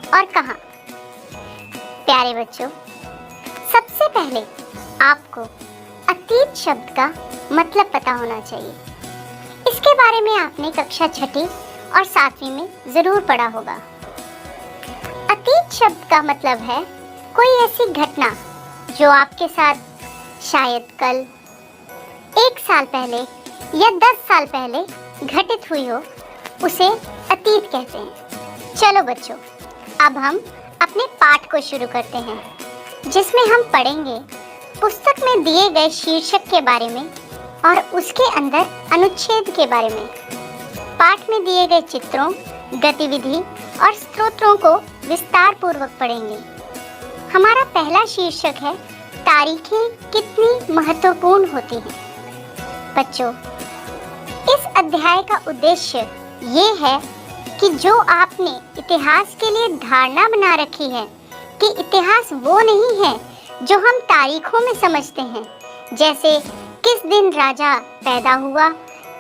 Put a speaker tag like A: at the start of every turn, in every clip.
A: और कहाँ। प्यारे बच्चों, सबसे पहले आपको अतीत शब्द का मतलब पता होना चाहिए। इसके बारे में आपने कक्षा 6ठी और 7वीं में ज़रूर पढ़ा होगा। अतीत शब्द का मतलब है कोई ऐसी घटना जो आपके साथ शायद कल, 1 साल पहले या 10 साल पहले घटित हुई हो, उसे अतीत कहते हैं। चलो बच्चों, अब हम अपने पाठ को शुरू करते हैं, जिसमें हम पढ़ेंगे पुस्तक में दिए गए शीर्षक के बारे में और उसके अंदर अनुच्छेद के बारे में। पाठ में दिए गए चित्रों, गतिविधि और स्त्रोत्रों को विस्तार पूर्वक पढ़ेंगे। हमारा पहला शीर्षक है तारीखें कितनी महत्वपूर्ण होती हैं। बच्चों, इस अध्याय का उद्देश्य ये है कि जो आपने इतिहास के लिए धारणा बना रखी है कि इतिहास वो नहीं है जो हम तारीखों में समझते हैं, जैसे किस दिन राजा पैदा हुआ,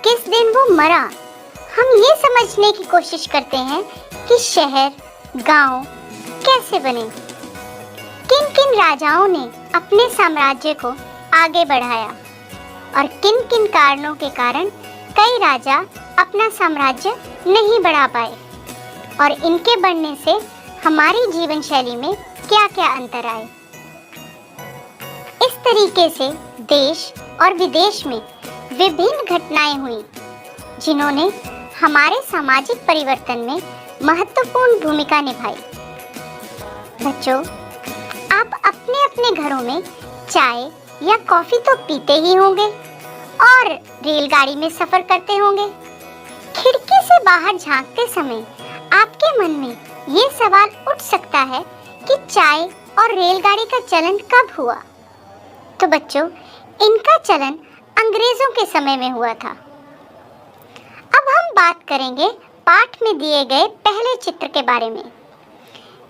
A: किस दिन वो मरा। हम ये समझने की कोशिश करते हैं कि शहर, गांव कैसे बने, किन किन राजाओं ने अपने साम्राज्य को आगे बढ़ाया और किन किन कारणों के कारण कई राजा अपना साम्राज्य नहीं बढ़ा पाए और इनके बढ़ने से हमारी जीवन शैली में क्या क्या अंतर आए। इस तरीके से देश और विदेश में विभिन्न घटनाएं हुई जिन्होंने हमारे सामाजिक परिवर्तन में महत्वपूर्ण भूमिका निभाई। बच्चों, आप अपने अपने घरों में चाय या कॉफी तो पीते ही होंगे और रेलगाड़ी में सफर करते होंगे। खिड़की से बाहर झांकते समय आपके मन में ये सवाल उठ सकता है कि चाय और रेलगाड़ी का चलन कब हुआ? तो बच्चों, इनका चलन अंग्रेजों के समय में हुआ था। अब हम बात करेंगे पाठ में दिए गए पहले चित्र के बारे में।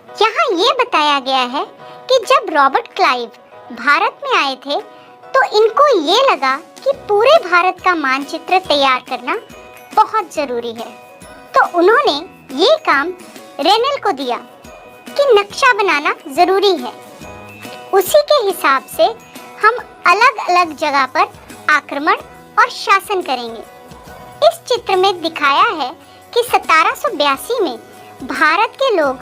A: यहाँ ये बताया गया है कि जब रॉबर्ट क्लाइव भारत में आए थे तो इनको ये लगा कि पूरे भारत का मानचित्र तैयार करना बहुत जरूरी है, तो उन्होंने ये काम रेनेल को दिया कि नक्शा बनाना जरूरी है। उसी के हिसाब से हम अलग अलग जगह पर आक्रमण और शासन करेंगे। इस चित्र में दिखाया है कि 1782 में भारत के लोग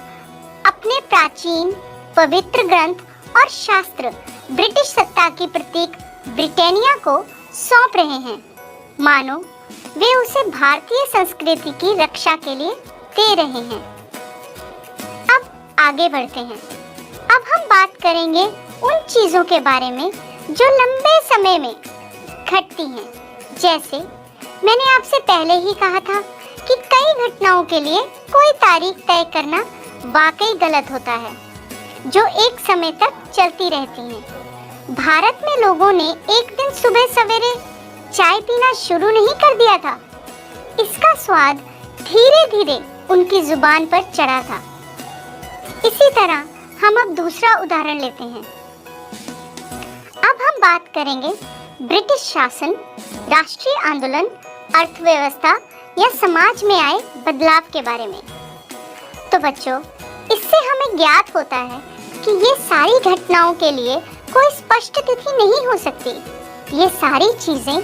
A: अपने प्राचीन पवित्र ग्रंथ और शास्त्र ब्रिटिश सत्ता की प्रतीक ब्रिटानिया को सौंप रहे हैं, मानो वे उसे भारतीय संस्कृति की रक्षा के लिए दे रहे हैं। अब आगे बढ़ते हैं। अब हम बात करेंगे उन चीजों के बारे में जो लंबे समय में घटती हैं। जैसे मैंने आपसे पहले ही कहा था कि कई घटनाओं के लिए कोई तारीख तय करना वाकई गलत होता है, जो एक समय तक चलती रहती हैं। भारत में लोगों ने एक दिन सुबह सवेरे चाय पीना शुरू नहीं कर दिया था। इसका स्वाद धीरे धीरे उनकी जुबान पर चढ़ा था। इसी तरह हम अब दूसरा उदाहरण लेते हैं। अब हम बात करेंगे ब्रिटिश शासन, राष्ट्रीय आंदोलन, अर्थव्यवस्था या समाज में आए बदलाव के बारे में। तो बच्चों, इससे हमें ज्ञात होता है कि ये सारी घटनाओं के लिए कोई स्पष्ट तिथि नहीं हो सकती। ये सारी चीजें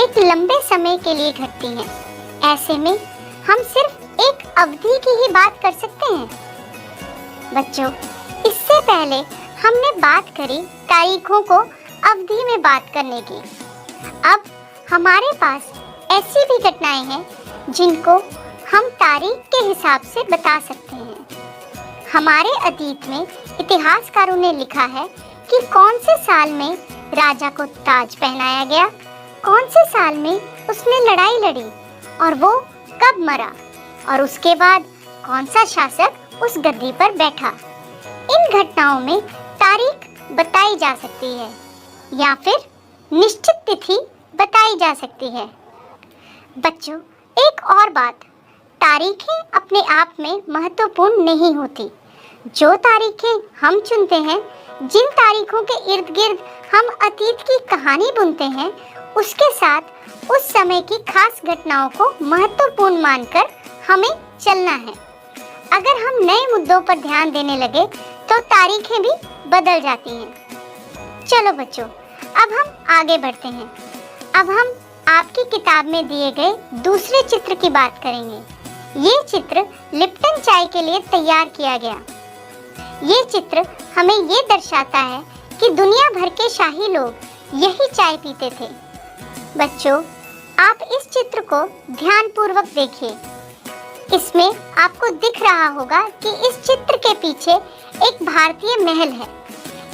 A: एक लंबे समय के लिए घटती हैं। ऐसे में हम सिर्फ एक अवधि की ही बात कर सकते हैं। बच्चों, इससे पहले हमने बात करी तारीखों को अवधि में बात करने की। अब हमारे पास ऐसी भी घटनाएं हैं जिनको हम तारीख के हिसाब से बता सकते हैं। हमारे अतीत में इतिहासकारों ने लिखा है कि कौन से साल में राजा को ताज पहनाया गया, कौन से साल में उसने लड़ाई लड़ी और वो कब मरा, और उसके बाद कौन सा शासक उस गद्दी पर बैठा। इन घटनाओं में तारीख बताई जा सकती है या फिर निश्चित तिथि बताई जा सकती है। बच्चों, एक और बात, तारीखें अपने आप में महत्वपूर्ण नहीं होती। जो तारीखें हम चुनते हैं, जिन तारीखों के इर्द गिर्द हम अतीत की कहानी बुनते हैं, उसके साथ उस समय की खास घटनाओं को महत्वपूर्ण मानकर हमें चलना है। अगर हम नए मुद्दों पर ध्यान देने लगे तो तारीखें भी बदल जाती हैं। चलो बच्चों, अब हम आगे बढ़ते हैं। अब हम आपकी किताब में दिए गए दूसरे चित्र की बात करेंगे। ये चित्र लिप्टन चाय के लिए तैयार किया गया। ये चित्र हमें ये दर्शाता है कि दुनिया भर के शाही लोग यही चाय पीते थे। बच्चों, आप इस चित्र को ध्यानपूर्वक देखिए। इसमें आपको दिख रहा होगा कि इस चित्र के पीछे एक भारतीय महल है।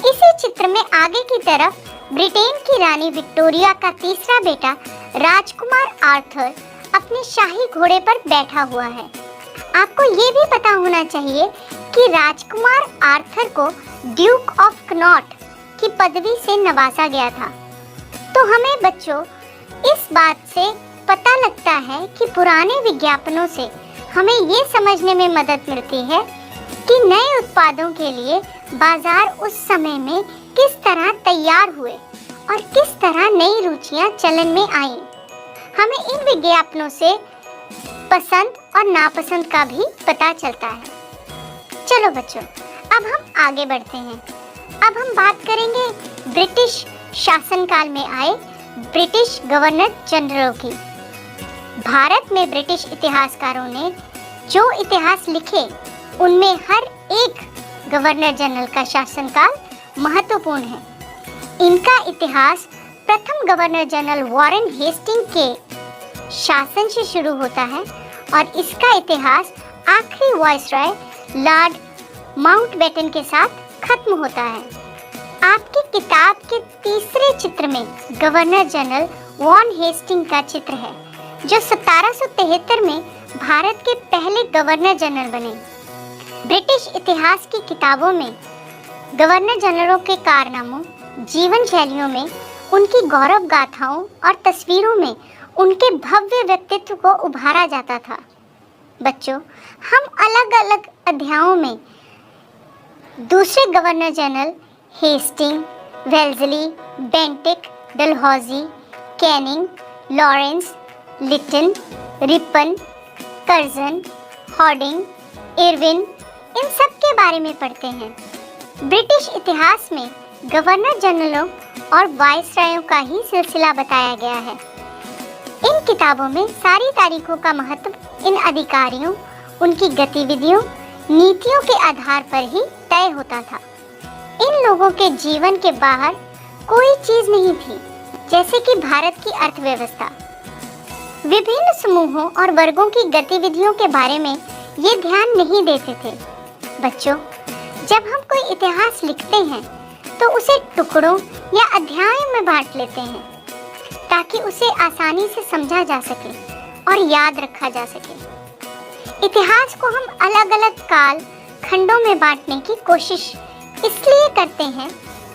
A: इसी चित्र में आगे की तरफ ब्रिटेन की रानी विक्टोरिया का तीसरा बेटा राजकुमार आर्थर अपने शाही घोड़े पर बैठा हुआ है। आपको ये भी पता होना चाहिए कि राजकुमार आर्थर को ड्यूक ऑफ कनॉट की पदवी से नवाजा गया था। तो हमें बच्चों इस बात से पता लगता है कि पुराने विज्ञापनों से हमें ये समझने में मदद मिलती है कि नए उत्पादों के लिए बाजार उस समय में किस तरह तैयार हुए और किस तरह नई रुचियां चलन में आईं। हमें इन विज्ञापनों से पसंद और नापसंद का भी पता चलता है। चलो बच्चों, अब हम आगे बढ़ते हैं। अब हम बात करेंगे ब्रिटिश शासनकाल में आए ब्रिटिश गवर्नर जनरलों की। भारत में ब्रिटिश इतिहासकारों ने जो इतिहास लिखे उनमें हर एक गवर्नर जनरल का शासनकाल महत्वपूर्ण है। इनका इतिहास प्रथम गवर्नर जनरल वॉरेन हेस्टिंग के शासन से शुरू होता है और इसका इतिहास आखिरी वाइसरॉय लॉर्ड माउंटबेटन के साथ खत्म होता है। आपकी किताब के तीसरे चित्र में गवर्नर जनरल वॉन हेस्टिंग का चित्र है, जो 1773 में भारत के पहले गवर्नर जनरल बने। ब्रिटिश इतिहास की किताबों में गवर्नर जनरलों के कारनामों, जीवन शैलियों में, उनकी गौरव गाथाओं और तस्वीरों में उनके भव्य व्यक्तित्व को उभारा जाता था। बच्चों, हम अलग अलग अध्यायों में दूसरे governor general Hasting, Wellesley, Bentinck, Dalhousie, Canning, Lawrence, Lytton, Ripon, Curzon, Hardinge, Irwin, इन सब के बारे में पढ़ते हैं। ब्रिटिश इतिहास में गवर्नर जनरलों और वाइसरायों का ही सिलसिला बताया गया है। इन किताबों में सारी तारीखों का महत्व इन अधिकारियों, उनकी गतिविधियों, नीतियों के आधार पर ही तय होता था। इन लोगों के जीवन के बाहर कोई चीज नहीं थी, जैसे कि भारत की अर्थव्यवस्था। विभिन्न समूहों और वर्गों की गतिविधियों के बारे में ये ध्यान नहीं देते थे। बच्चों, जब हम कोई इतिहास लिखते हैं तो उसे टुकड़ों या अध्यायों में बांट लेते हैं ताकि उसे आसानी से समझा जा सके और याद रखा जा सके। इतिहास को हम अलग अलग काल खंडों में बांटने की कोशिश इसलिए करते हैं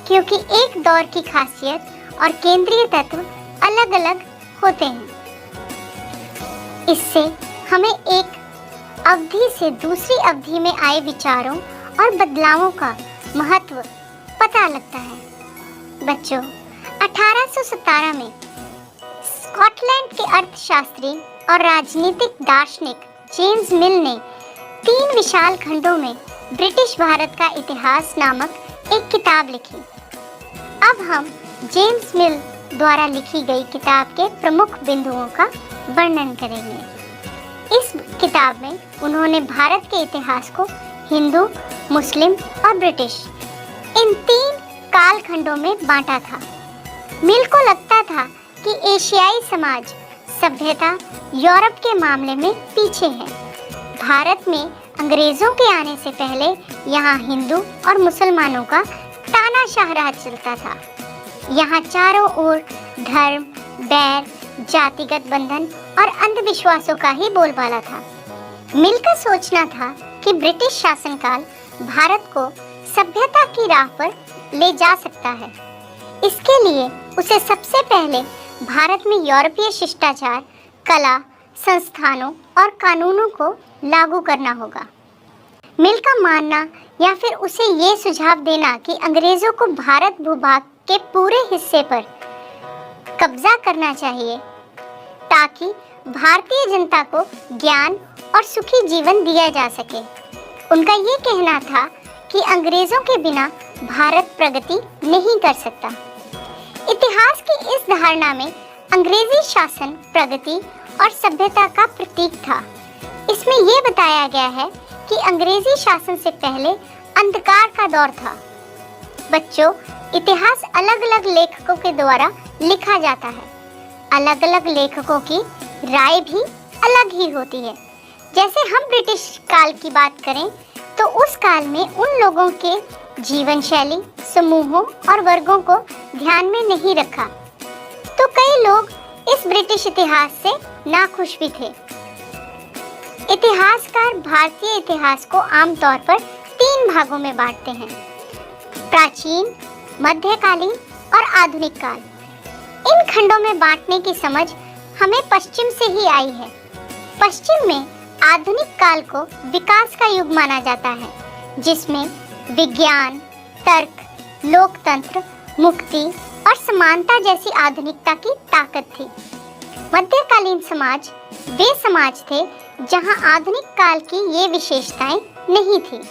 A: क्योंकि एक दौर की खासियत और केंद्रीय तत्व अलग अलग होते हैं। इससे हमें एक अवधि से दूसरी अवधि में आए विचारों और बदलावों का महत्व पता लगता है। बच्चों, 1817 में स्कॉटलैंड के अर्थशास्त्री और राजनीतिक दार्शनिक जेम्स मिल ने 3 विशाल खंडों में ब्रिटिश भारत का इतिहास नामक एक किताब लिखी। अब हम जेम्स मिल द्वारा लिखी गई किताब के प्रमुख बिंदुओं का वर्णन करेंगे। इस किताब में उन्होंने भारत के इतिहास को हिंदू, मुस्लिम और ब्रिटिश इन 3 कालखंडों में बांटा था। मिल को लगता था कि एशियाई समाज सभ्यता यूरोप के मामले में पीछे है। भारत में अंग्रेजों के आने से पहले यहाँ हिंदू और मुसलमानों का तानाशाह राज चलता था। यहाँ चारों ओर धर्म, बैर, जातिगत बंधन और अंधविश्वासों का ही बोलबाला था। मिल का सोचना था कि ब्रिटिश शासनकाल भारत को सभ्यता की राह पर ले जा सकता है। इसके लिए उसे सबसे पहले भारत में यूरोपीय शिष्टाचार, कला, संस्थानों और कानूनों को लागू करना होगा। मिल का मानना या फिर उसे ये सुझाव देना कि अंग्रेजों को भारत भूभाग के पूरे हिस्से पर कब्जा करना चाहिए ताकि भारतीय जनता को ज्ञान और सुखी जीवन दिया जा सके। उनका ये कहना था कि अंग्रेजों के बिना भारत प्रगति नहीं कर सकता। इतिहास की इस धारणा में अंग्रेजी शासन प्रगति और सभ्यता का प्रतीक था। इसमें यह बताया गया है कि अंग्रेजी शासन से पहले अंधकार का दौर था। बच्चों, इतिहास अलग अलग लेखकों के द्वारा लिखा जाता है। अलग अलग लेखकों की राय भी अलग ही होती है। जैसे हम ब्रिटिश काल की बात करें तो उस काल में उन लोगों के जीवन शैली, समूहों और वर्गों को ध्यान में नहीं रखा, तो कई लोग इस ब्रिटिश इतिहास से नाखुश भी थे। इतिहासकार भारतीय इतिहास को आमतौर पर 3 भागों में बांटते हैं: प्राचीन, मध्यकालीन और आधुनिक काल। इन खंडों में बांटने की समझ हमें पश्चिम से ही आई है। पश्चिम में आधुनिक काल को विकास का युग माना जाता है, जिसमें विज्ञान, तर्क, लोकतंत्र, मुक्ति और समानता जैसी आधुनिकता की ताकत थी। मध्यकालीन समाज वे समाज थे जहां आधुनिक काल की ये विशेषताएं नहीं थी।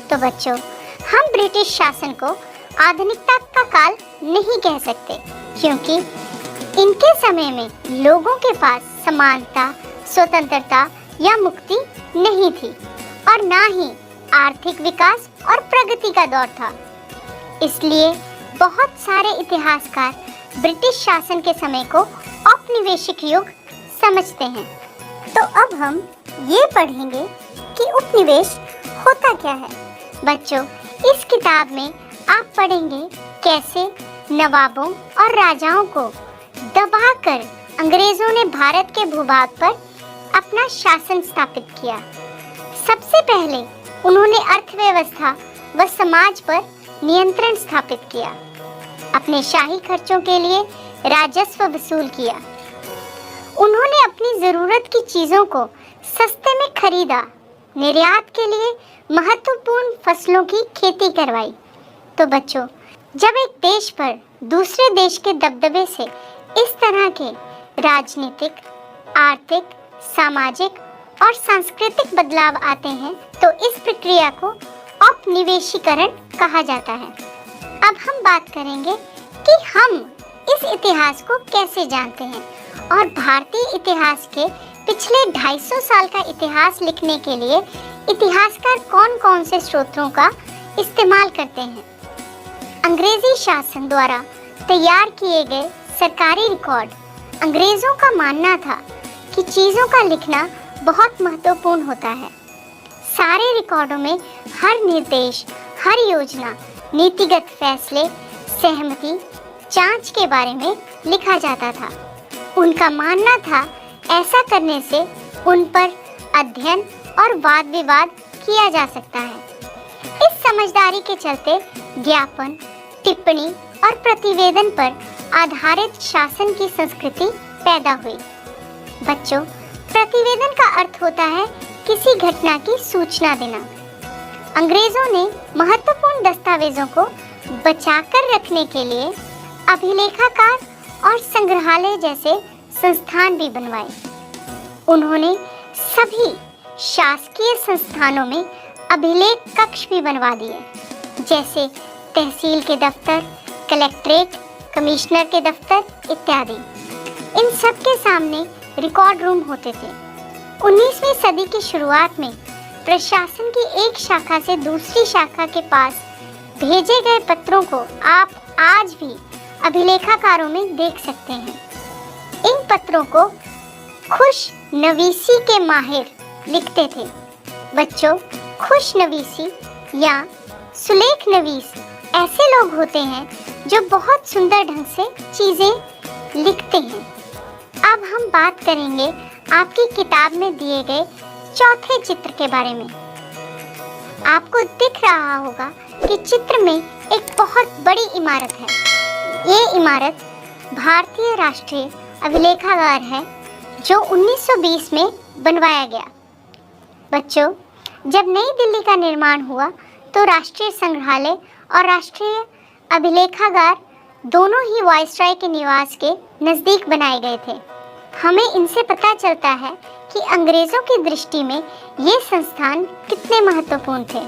A: तो बच्चों, हम ब्रिटिश शासन को आधुनिकता का काल नहीं कह सकते, क्योंकि इनके समय में लोगों के पास समानता, स्वतंत्रता या मुक्ति नहीं थी और ना ही आर्थिक विकास और प्रगति का दौर था। इसलिए बहुत सारे इतिहासकार ब्रिटिश शासन के समय को औपनिवेशिक युग समझते हैं। तो अब हम ये पढ़ेंगे कि उपनिवेश होता क्या है। बच्चों, इस किताब में आप पढ़ेंगे कैसे नवाबों और राजाओं को दबाकर अंग्रेजों ने भारत के भूभाग पर अपना शासन स्थापित किया। सबसे पहले उन्होंने अर्थव्यवस्था व समाज पर नियंत्रण स्थापित किया। अपने शाही खर्चों के लिए राजस्व वसूल किया। उन्होंने अपनी जरूरत की चीजों को सस्ते में खरीदा। निर्यात के लिए महत्वपूर्ण फसलों की खेती करवाई। तो बच्चों, जब एक देश पर दूसरे देश के दबदबे से इस तरह के राजनीतिक, आर्थिक, सामाजिक और सांस्कृतिक बदलाव आते हैं तो इस प्रक्रिया को औपनिवेशीकरण कहा जाता है। अब हम बात करेंगे कि हम इस इतिहास को कैसे जानते हैं और भारतीय इतिहास के पिछले 250 साल का इतिहास लिखने के लिए इतिहासकार कौन-कौन से स्रोतों का इस्तेमाल करते हैं। अंग्रेजी शासन द्वारा तैयार किए गए सरकारी रिकॉर्ड। अंग्रेजों का मानना था कि चीज़ों का लिखना बहुत महत्वपूर्ण होता है। सारे रिकॉर्डों में हर निर्देश, हर योजना, नीतिगत फैसले, सहमति, जांच के बारे में लिखा जाता था। उनका मानना था ऐसा करने से उन पर अध्ययन और वाद विवाद किया जा सकता है। इस समझदारी के चलते ज्ञापन, टिप्पणी और प्रतिवेदन पर आधारित शासन की संस्कृति पैदा हुई। बच्चों, प्रतिवेदन का अर्थ होता है किसी घटना की सूचना देना। अंग्रेजों ने महत्वपूर्ण दस्तावेजों को बचाकर रखने के लिए अभिलेखागार और संग्रहालय जैसे संस्थान भी बनवाए। उन्होंने सभी शासकीय संस्थानों में अभिलेख कक्ष भी बनवा दिए, जैसे तहसील के दफ्तर, कलेक्ट्रेट, कमिश्नर के दफ्तर इत्यादि। इन सब के सामने रिकॉर्ड रूम होते थे। 19वीं सदी की शुरुआत में प्रशासन की एक शाखा से दूसरी शाखा के पास भेजे गए पत्रों को आप आज भी अभिलेखागारों में देख सकते हैं। इन पत्रों को खुशनवीसी के माहिर लिखते थे। बच्चों, खुशनवीसी या सुलेख नवीस ऐसे लोग होते हैं जो बहुत सुंदर ढंग से चीजें लिखते हैं। अब हम बात करेंगे आपकी किताब में दिए गए चौथे चित्र के बारे में। आपको दिख रहा होगा कि चित्र में एक बहुत बड़ी इमारत है। ये इमारत भारतीय राष्ट्रीय अभिलेखागार है जो 1920 में बनवाया गया। बच्चों, जब नई दिल्ली का निर्माण हुआ तो राष्ट्रीय संग्रहालय और राष्ट्रीय अभिलेखागार दोनों ही वायसराय के निवास के नज़दीक बनाए गए थे। हमें इनसे पता चलता है कि अंग्रेजों की दृष्टि में ये संस्थान कितने महत्वपूर्ण थे।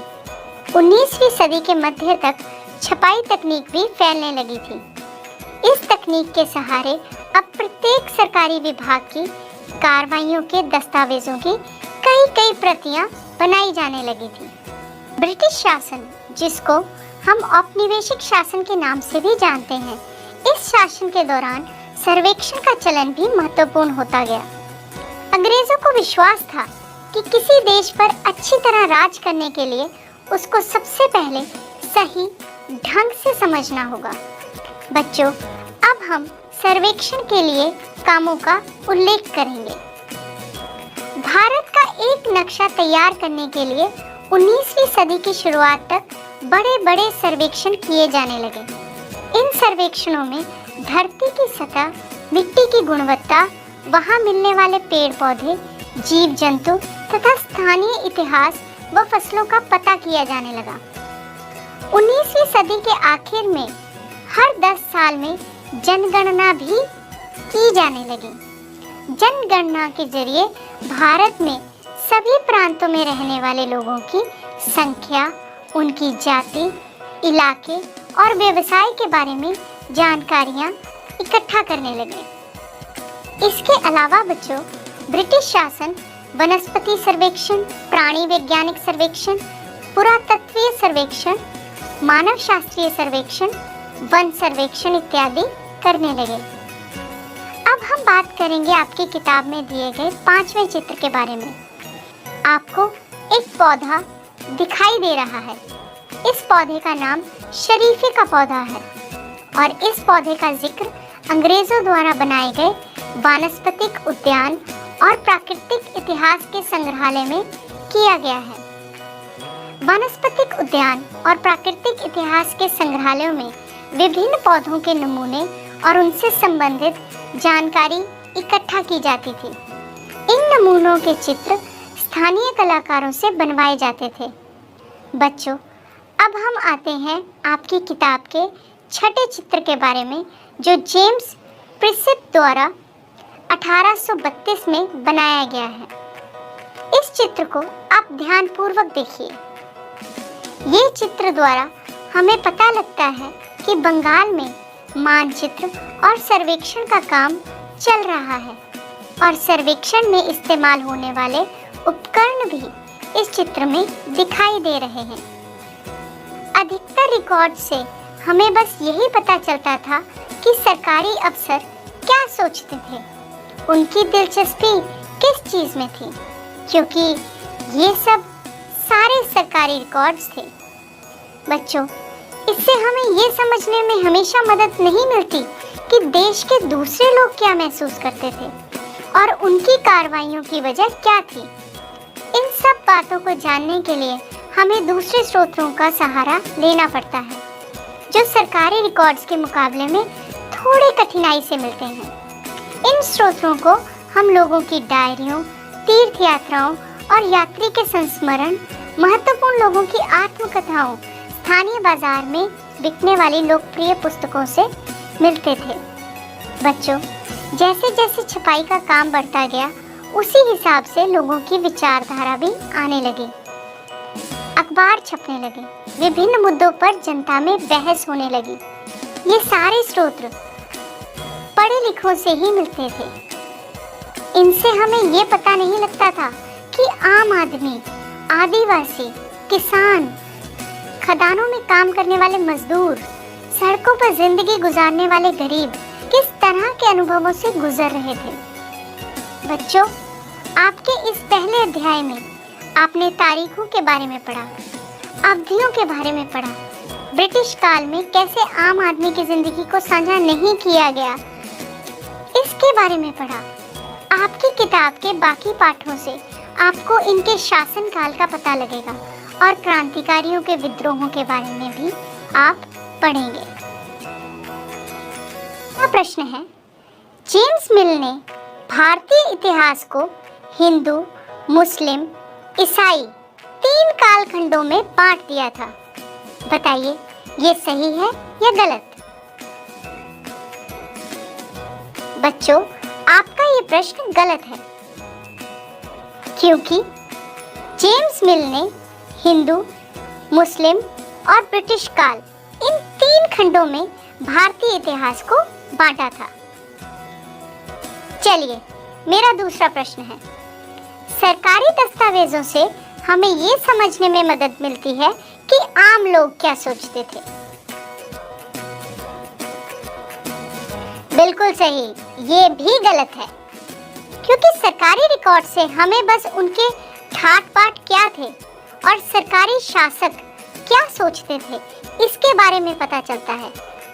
A: 19वीं सदी के मध्य तक छपाई तकनीक भी फैलने लगी थी। इस तकनीक के सहारे अब प्रत्येक सरकारी विभाग की कार्रवाइयों के दस्तावेजों की कई प्रतियां बनाई जाने लगी थी। ब्रिटिश शासन, जिसको हम औपनिवेशिक शासन के नाम से भी जानते हैं, इस शासन के दौरान सर्वेक्षण का चलन भी महत्वपूर्ण होता गया। अंग्रेजों को विश्वास था कि किसी देश पर अच्छी तरह राज करने के लिए उसको सबसे पहले सही ढंग से समझना होगा। बच्चों, अब हम सर्वेक्षण के लिए कामों का उल्लेख करेंगे। भारत का एक नक्शा तैयार करने के लिए 19वीं सदी की शुरुआत तक बड़े सर्वेक्षण किए जाने लगे। इन सर्वेक्षणों में धरती की सतह, मिट्टी की गुणवत्ता, वहां मिलने वाले पेड़ पौधे, जीव जंतु तथा स्थानीय इतिहास व फसलों का पता किया जाने लगा। 19वीं सदी के आखिर में हर 10 साल में जनगणना भी की जाने लगी। जनगणना के जरिए भारत में सभी प्रांतों में रहने वाले लोगों की संख्या, उनकी जाति, इलाके और व्यवसाय के बारे में जानकारियां इकट्ठा करने लगे। इसके अलावा बच्चों, ब्रिटिश शासन वनस्पति सर्वेक्षण, प्राणी वैज्ञानिक सर्वेक्षण, पुरातत्वीय सर्वेक्षण, मानव शास्त्रीय सर्वेक्षण, वन सर्वेक्षण इत्यादि करने लगे। अब हम बात करेंगे आपकी किताब में दिए गए 5वें चित्र के बारे में। आपको एक पौधा दिखाई दे रहा है। इस पौधे का नाम शरीफे का पौधा है और इस पौधे का जिक्र अंग्रेजों द्वारा बनाए गए वानस्पतिक उद्यान और प्राकृतिक इतिहास के संग्रहालय में किया गया है। वानस्पतिक उद्यान और प्राकृतिक इतिहास के संग्रहालयों में विभिन्न पौधों के नमूने और उनसे संबंधित जानकारी इकट्ठा की जाती थी। इन नमूनों के चित्र स्थानीय कलाकारों से बनवाए जाते थे। बच्चों, अब हम आते हैं आपकी किताब के 6ठे चित्र के बारे में, जो जेम्स प्रिसेप द्वारा 1832 में बनाया गया है। इस चित्र को आप ध्यानपूर्वक देखिए। ये चित्र द्वारा हमें पता लगता है कि बंगाल में मानचित्र और सर्वेक्षण का काम चल रहा है और सर्वेक्षण में इस्तेमाल होने वाले उपकरण भी इस चित्र में दिखाई दे रहे हैं। अधिकतर रिकॉर्ड से हमें बस यही पता चलता था कि सरकारी अफसर क्या सोचते थे, उनकी दिलचस्पी किस चीज़ में थी, क्योंकि ये सब सारे सरकारी रिकॉर्ड्स थे। बच्चों, इससे हमें ये समझने में हमेशा मदद नहीं मिलती कि देश के दूसरे लोग क्या महसूस करते थे और उनकी कार्रवाइयों की वजह क्या थी। इन सब बातों को जानने के लिए हमें दूसरे स्रोतों का सहारा लेना पड़ता है, जो सरकारी रिकॉर्ड्स के मुकाबले में थोड़े कठिनाई से मिलते हैं। इन स्रोतों को हम लोगों की डायरियों, तीर्थ यात्राओं और यात्री के संस्मरण, महत्वपूर्ण लोगों की आत्मकथाओं, स्थानीय बाजार में बिकने वाली लोकप्रिय पुस्तकों से मिलते थे। बच्चों, जैसे जैसे छपाई का काम बढ़ता गया, उसी हिसाब से लोगों की विचारधारा भी आने लगी। अखबार छपने लगे, विभिन्न मुद्दों पर जनता में बहस होने लगी। ये सारे स्रोत पढ़े लिखों से ही मिलते थे। इनसे हमें ये पता नहीं लगता था कि आम आदमी, आदिवासी, किसान, खदानों में काम करने वाले मजदूर, सड़कों पर जिंदगी गुजारने वाले गरीब किस तरह के अनुभवों से गुजर रहे थे। बच्चों, आपके इस पहले अध्याय में आपने तारीखों के बारे में पढ़ा, अवधियों के बारे में पढ़ा, ब्रिटिश काल में कैसे आम आदमी की जिंदगी को साझा नहीं किया गया, इसके बारे में पढ़ा। आपकी किताब के बाकी पाठों से आपको इनके शासनकाल का पता लगेगा और क्रांतिकारियों के विद्रोहों के बारे में भी आप पढ़ेंगे। यह प्रश्न है, जेम्स मिल ने भारतीय इतिहास को हिंदू, मुस्लिम, ईसाई 3 कालखंडों में बांट दिया था। बताइए, ये सही है या गलत? बच्चों, आपका ये प्रश्न गलत है, क्योंकि जेम्स मिल ने हिंदू, मुस्लिम और ब्रिटिश काल इन 3 खंडों में भारतीय इतिहास को बांटा था। चलिए, मेरा दूसरा प्रश्न है, सरकारी दस्तावेजों से हमें ये समझने में मदद मिलती है कि आम लोग क्या सोचते थे। बिल्कुल सही, ये भी गलत है, क्योंकि सरकारी रिकॉर्ड से हमें बस उनके ठाट बाट क्या थे और सरकारी शासक क्या सोचते थे इसके बारे में पता चलता है।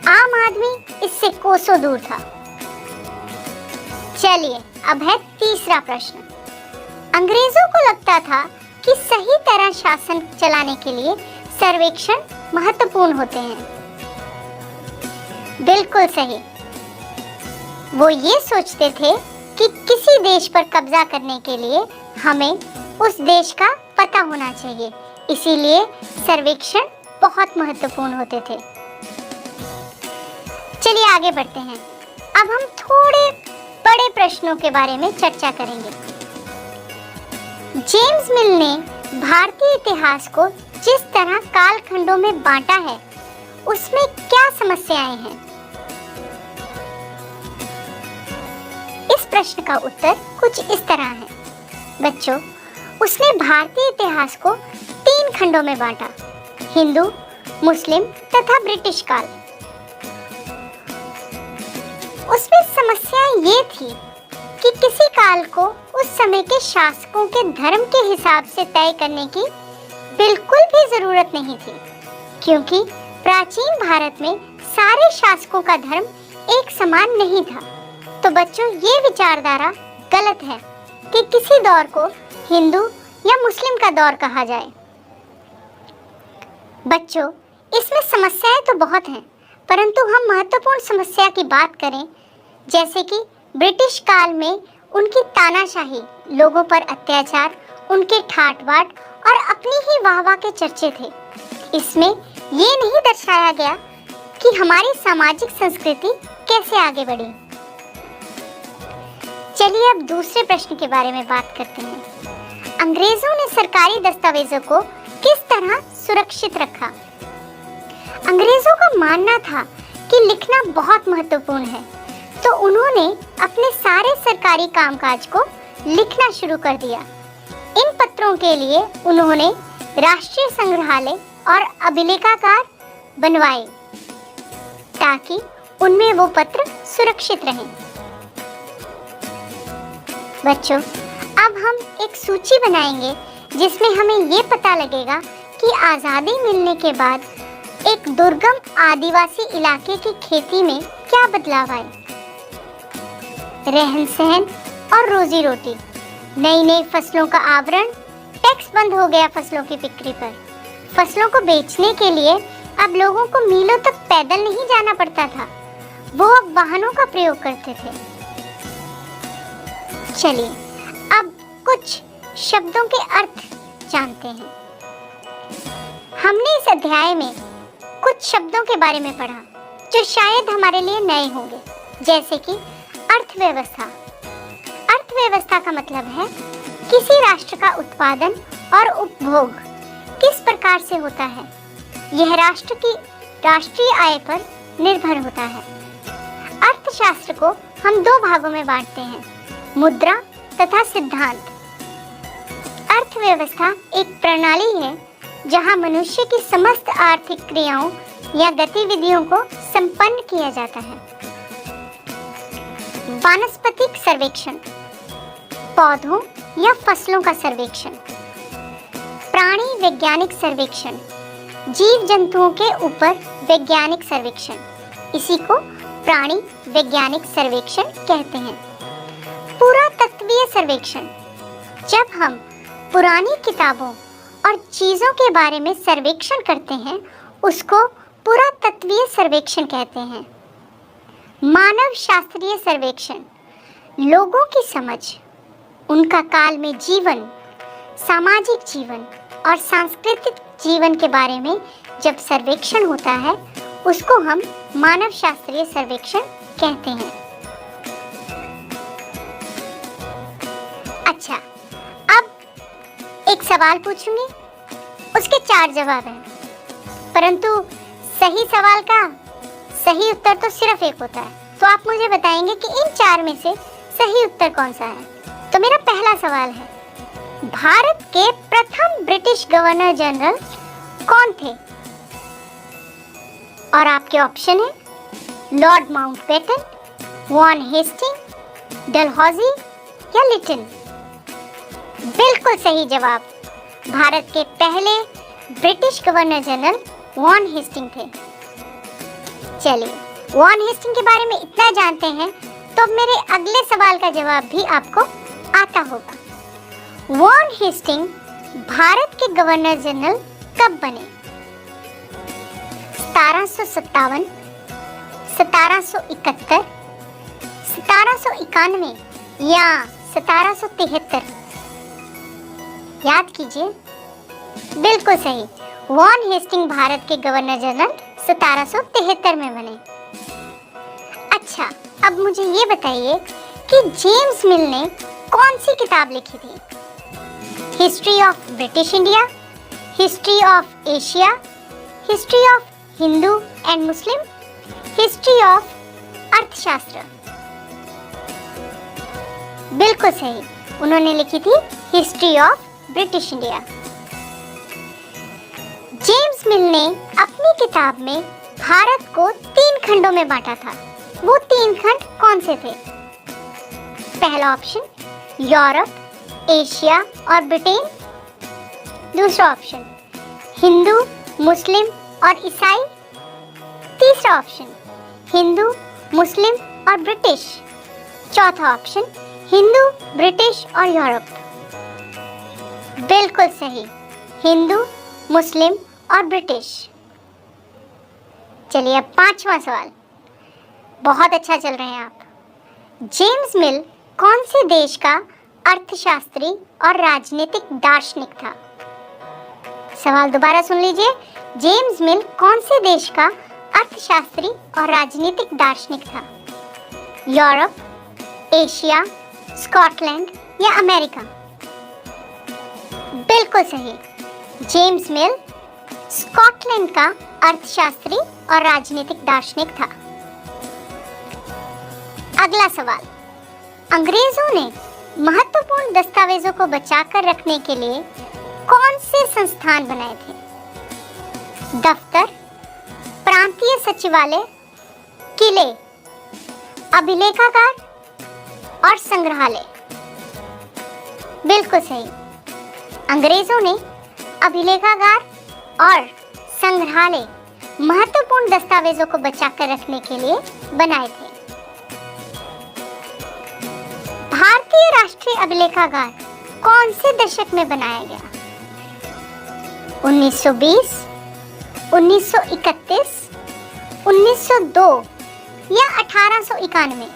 A: आम आदमी इससे कोसों दूर था। चलिए, अब है तीसरा प्रश्न। अंग्रेजों को लगता था कि सही तरह शासन चलाने के लिए सर्वेक्षण महत्वपूर्ण होते हैं। बिल्कुल सही, वो ये सोचते थे कि किसी देश पर कब्जा करने के लिए हमें उस देश का पता होना चाहिए, इसीलिए सर्वेक्षण बहुत महत्वपूर्ण होते थे। चलिए आगे बढ़ते हैं। अब हम थोड़े बड़े प्रश्नों के बारे में चर्चा करेंगे। जेम्स मिल ने भारतीय इतिहास को जिस तरह कालखंडों में बांटा है, उसमें क्या समस्याएं हैं? इस प्रश्न का उत्तर कुछ इस तरह है। बच्चों, उसने भारतीय इतिहास को 3 खंडों में बांटा, हिंदू, मुस्लिम तथा ब्रिटिश काल। उसमें समस्या ये थी कि किसी काल को उस समय के शासकों के धर्म के हिसाब से तय करने की बिल्कुल भी जरूरत नहीं थी, क्योंकि प्राचीन भारत में सारे शासकों का धर्म एक समान नहीं था। तो बच्चों, ये विचारधारा गलत है कि किसी दौर को हिंदू या मुस्लिम का दौर कहा जाए। बच्चों, इसमें समस्याएं तो बहुत हैं, परंतु हम महत्वपूर्ण समस्या की बात करें, जैसे कि ब्रिटिश काल में उनकी तानाशाही, लोगों पर अत्याचार, उनके ठाट बाट और अपनी ही वाहवाह के चर्चे थे। इसमें ये नहीं दर्शाया गया कि हमारी सामाजिक संस्कृति कैसे आगे बढ़ी। चलिए अब दूसरे प्रश्न के बारे में बात करते हैं। अंग्रेजों ने सरकारी दस्तावेजों को किस तरह सुरक्षित रखा? अंग्रेजों का मानना था कि लिखना बहुत महत्वपूर्ण है, तो उन्होंने अपने सारे सरकारी कामकाज को लिखना शुरू कर दिया। इन पत्रों के लिए उन्होंने राष्ट्रीय संग्रहालय और अभिलेखागार बनवाए, ताकि उनमें वो पत्र सुरक्षित रहें। बच्चों, अब हम एक सूची बनाएंगे जिसमें हमें ये पता लगेगा कि आज़ादी मिलने के बाद एक दुर्गम आदिवासी इलाके की खेती में क्या बदलाव आए। रहन सहन और रोजी रोटी, नई नई फसलों का आवरण, टैक्स बंद हो गया फसलों की बिक्री पर। फसलों को बेचने के लिए अब लोगों को मीलों तक पैदल नहीं जाना पड़ता था, वो अब वाहनों का प्रयोग करते थे। चलिए अब कुछ शब्दों के अर्थ जानते हैं। हमने इस अध्याय में कुछ शब्दों के बारे में पढ़ा जो शायद हमारे लिए नए होंगे, जैसे कि अर्थव्यवस्था। अर्थव्यवस्था का मतलब है किसी राष्ट्र का उत्पादन और उपभोग किस प्रकार से होता है, यह राष्ट्र की राष्ट्रीय आय पर निर्भर होता है। अर्थशास्त्र को हम 2 भागों में बांटते हैं, मुद्रा तथा सिद्धांत। अर्थव्यवस्था एक प्रणाली है जहां मनुष्य की समस्त आर्थिक क्रियाओं या गतिविधियों को संपन्न किया जाता है। वानस्पतिक सर्वेक्षण, पौधों या फसलों का सर्वेक्षण। प्राणी वैज्ञानिक सर्वेक्षण, जीव जंतुओं के ऊपर वैज्ञानिक सर्वेक्षण, इसी को प्राणी वैज्ञानिक सर्वेक्षण कहते हैं। पुरातत्वीय सर्वेक्षण, जब हम पुरानी किताबों और चीजों के बारे में सर्वेक्षण करते हैं, उसको पुरातत्वीय सर्वेक्षण कहते हैं। मानव शास्त्रीय सर्वेक्षण, लोगों की समझ, उनका काल में जीवन, सामाजिक जीवन और सांस्कृतिक जीवन के बारे में जब सर्वेक्षण होता है, उसको हम मानव शास्त्रीय सर्वेक्षण कहते हैं। सवाल पूछूंगी, उसके 4 जवाब हैं, परंतु सही सवाल का सही उत्तर तो सिर्फ एक होता है। तो आप मुझे बताएंगे कि इन 4 में से सही उत्तर कौन सा है। तो मेरा पहला सवाल है, भारत के प्रथम ब्रिटिश गवर्नर जनरल कौन थे? और आपके ऑप्शन है Lord Mountbatten, Warren Hasting, Dalhousie या लिटिल। बिल्कुल सही जवाब, भारत के पहले British governor general Warren Hasting थे। चलिए, वॉन हेस्टिंग के बारे में इतना जानते हैं तो मेरे अगले सवाल का जवाब भी आपको आता होगा। वॉन हेस्टिंग भारत के गवर्नर जनरल कब बने? 1757, 1771, 1791 या 1773? याद कीजिए। बिल्कुल सही, वॉन हेस्टिंग भारत के गवर्नर जनरल 1773 में बने। अच्छा, अब मुझे ये बताइए कि जेम्स मिल ने कौन सी किताब लिखी थी? History of British India, history of Asia, history of Hindu and Muslim, history of अर्थशास्त्र? बिल्कुल सही, उन्होंने लिखी थी history of British India. James मिल ने अपनी किताब में भारत को 3 खंडों में बांटा था। वो 3 खंड कौन से थे? पहला ऑप्शन यूरोप, एशिया और ब्रिटेन। दूसरा ऑप्शन हिंदू, मुस्लिम और ईसाई। तीसरा ऑप्शन हिंदू, मुस्लिम और ब्रिटिश। चौथा ऑप्शन हिंदू, ब्रिटिश और यूरोप। बिल्कुल सही, हिंदू, मुस्लिम और ब्रिटिश। चलिए, अब 5वां सवाल। बहुत अच्छा चल रहे हैं आप। जेम्स मिल कौन से देश का अर्थशास्त्री और राजनीतिक दार्शनिक था? सवाल दोबारा सुन लीजिए। जेम्स मिल कौन से देश का अर्थशास्त्री और राजनीतिक दार्शनिक था? यूरोप, एशिया, स्कॉटलैंड या अमेरिका? बिल्कुल सही, जेम्स मिल स्कॉटलैंड का अर्थशास्त्री और राजनीतिक दार्शनिक था। अगला सवाल, अंग्रेजों ने महत्वपूर्ण दस्तावेजों को बचाकर रखने के लिए कौन से संस्थान बनाए थे? दफ्तर, प्रांतीय सचिवालय, किले, अभिलेखागार और संग्रहालय? बिल्कुल सही, अंग्रेजों ने अभिलेखागार और संग्रहालय महत्वपूर्ण दस्तावेजों को बचाकर रखने के लिए बनाए थे। भारतीय राष्ट्रीय अभिलेखागार कौन से दशक में बनाया गया? 1920, 1931, 1902 या 1891?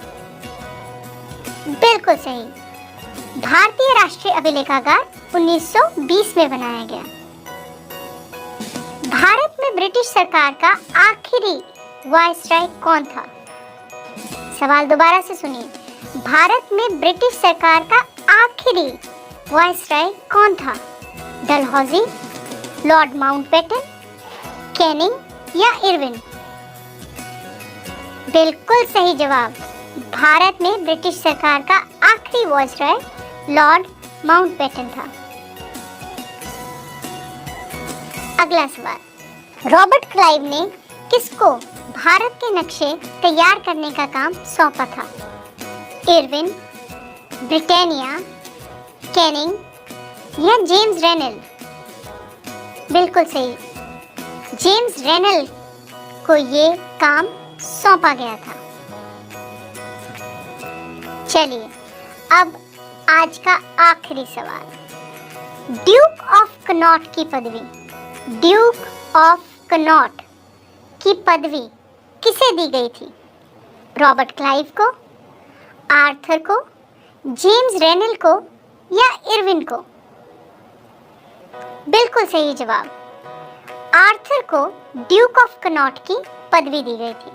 A: बिल्कुल सही, भारतीय राष्ट्रीय अभिलेखागार 1920 में बनाया गया। भारत में ब्रिटिश सरकार का आखिरी वायसराय कौन था? सवाल दोबारा से सुनिए। भारत में ब्रिटिश सरकार का आखिरी वायसराय कौन था? डलहौजी, लॉर्ड माउंटबेटन, कैनिंग या इरविन? बिल्कुल सही जवाब, भारत में ब्रिटिश सरकार का आखिरी वायसराय लॉर्ड माउंटबेटन था। अगला सवाल, रॉबर्ट क्लाइव ने किसको भारत के नक्शे तैयार करने का काम सौंपा था? इरविन, ब्रिटानिया, कैनिंग या जेम्स रेनल? बिल्कुल सही, जेम्स रेनल को ये काम सौंपा गया था। चलिए, अब आज का आखिरी सवाल, ड्यूक ऑफ कनॉट की पदवी, ड्यूक ऑफ कनॉट की पदवी किसे दी गई थी? रॉबर्ट क्लाइव को, आर्थर को, जेम्स रेनल को या इरविन को? बिल्कुल सही जवाब, आर्थर को ड्यूक ऑफ कनॉट की पदवी दी गई थी।